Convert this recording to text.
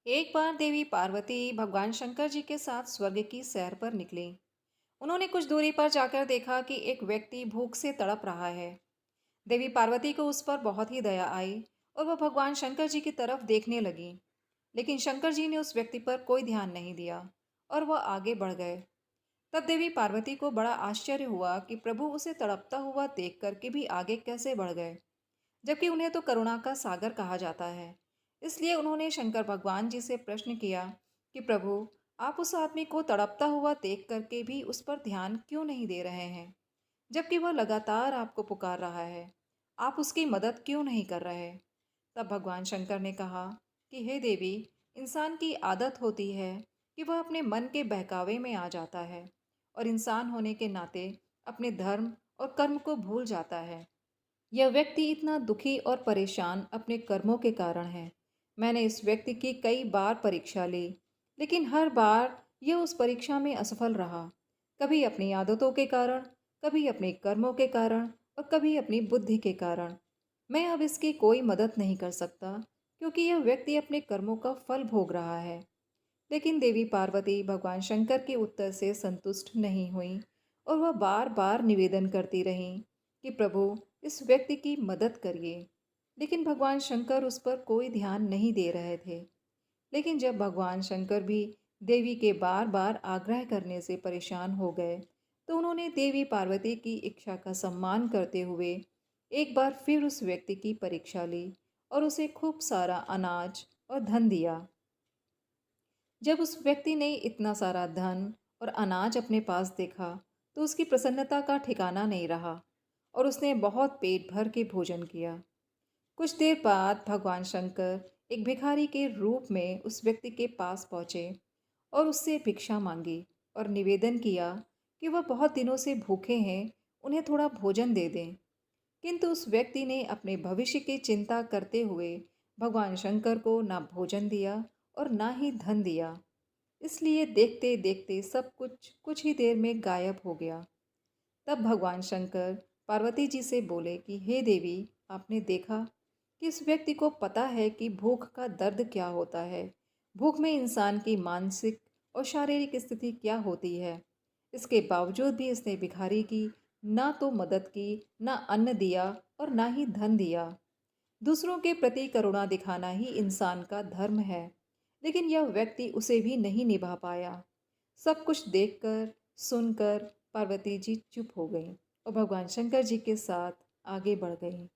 एक बार देवी पार्वती भगवान शंकर जी के साथ स्वर्ग की सैर पर निकली। उन्होंने कुछ दूरी पर जाकर देखा कि एक व्यक्ति भूख से तड़प रहा है। देवी पार्वती को उस पर बहुत ही दया आई और वह भगवान शंकर जी की तरफ देखने लगी। लेकिन शंकर जी ने उस व्यक्ति पर कोई ध्यान नहीं दिया और वह आगे बढ़ गए। तब देवी पार्वती को बड़ा आश्चर्य हुआ कि प्रभु उसे तड़पता हुआ देख करके भी आगे कैसे बढ़ गए, जबकि उन्हें तो करुणा का सागर कहा जाता है। इसलिए उन्होंने शंकर भगवान जी से प्रश्न किया कि प्रभु, आप उस आदमी को तड़पता हुआ देख करके भी उस पर ध्यान क्यों नहीं दे रहे हैं, जबकि वह लगातार आपको पुकार रहा है। आप उसकी मदद क्यों नहीं कर रहे? तब भगवान शंकर ने कहा कि हे देवी, इंसान की आदत होती है कि वह अपने मन के बहकावे में आ जाता है और इंसान होने के नाते अपने धर्म और कर्म को भूल जाता है। यह व्यक्ति इतना दुखी और परेशान अपने कर्मों के कारण है। मैंने इस व्यक्ति की कई बार परीक्षा ली, लेकिन हर बार यह उस परीक्षा में असफल रहा। कभी अपनी आदतों के कारण, कभी अपने कर्मों के कारण और कभी अपनी बुद्धि के कारण। मैं अब इसकी कोई मदद नहीं कर सकता, क्योंकि यह व्यक्ति अपने कर्मों का फल भोग रहा है। लेकिन देवी पार्वती भगवान शंकर के उत्तर से संतुष्ट नहीं हुई और वह बार बार निवेदन करती रहीं कि प्रभु, इस व्यक्ति की मदद करिए। लेकिन भगवान शंकर उस पर कोई ध्यान नहीं दे रहे थे। लेकिन जब भगवान शंकर भी देवी के बार बार आग्रह करने से परेशान हो गए, तो उन्होंने देवी पार्वती की इच्छा का सम्मान करते हुए एक बार फिर उस व्यक्ति की परीक्षा ली और उसे खूब सारा अनाज और धन दिया। जब उस व्यक्ति ने इतना सारा धन और अनाज अपने पास देखा, तो उसकी प्रसन्नता का ठिकाना नहीं रहा और उसने बहुत पेट भर के भोजन किया। कुछ देर बाद भगवान शंकर एक भिखारी के रूप में उस व्यक्ति के पास पहुँचे और उससे भिक्षा मांगी और निवेदन किया कि वह बहुत दिनों से भूखे हैं, उन्हें थोड़ा भोजन दे दें। किंतु उस व्यक्ति ने अपने भविष्य की चिंता करते हुए भगवान शंकर को ना भोजन दिया और ना ही धन दिया। इसलिए देखते देखते सब कुछ कुछ ही देर में गायब हो गया। तब भगवान शंकर पार्वती जी से बोले कि हे देवी, आपने देखा कि इस व्यक्ति को पता है कि भूख का दर्द क्या होता है, भूख में इंसान की मानसिक और शारीरिक स्थिति क्या होती है। इसके बावजूद भी इसने भिखारी की ना तो मदद की, ना अन्न दिया और ना ही धन दिया। दूसरों के प्रति करुणा दिखाना ही इंसान का धर्म है, लेकिन यह व्यक्ति उसे भी नहीं निभा पाया। सब कुछ देखकर, सुनकर पार्वती जी चुप हो गईं और भगवान शंकर जी के साथ आगे बढ़ गईं।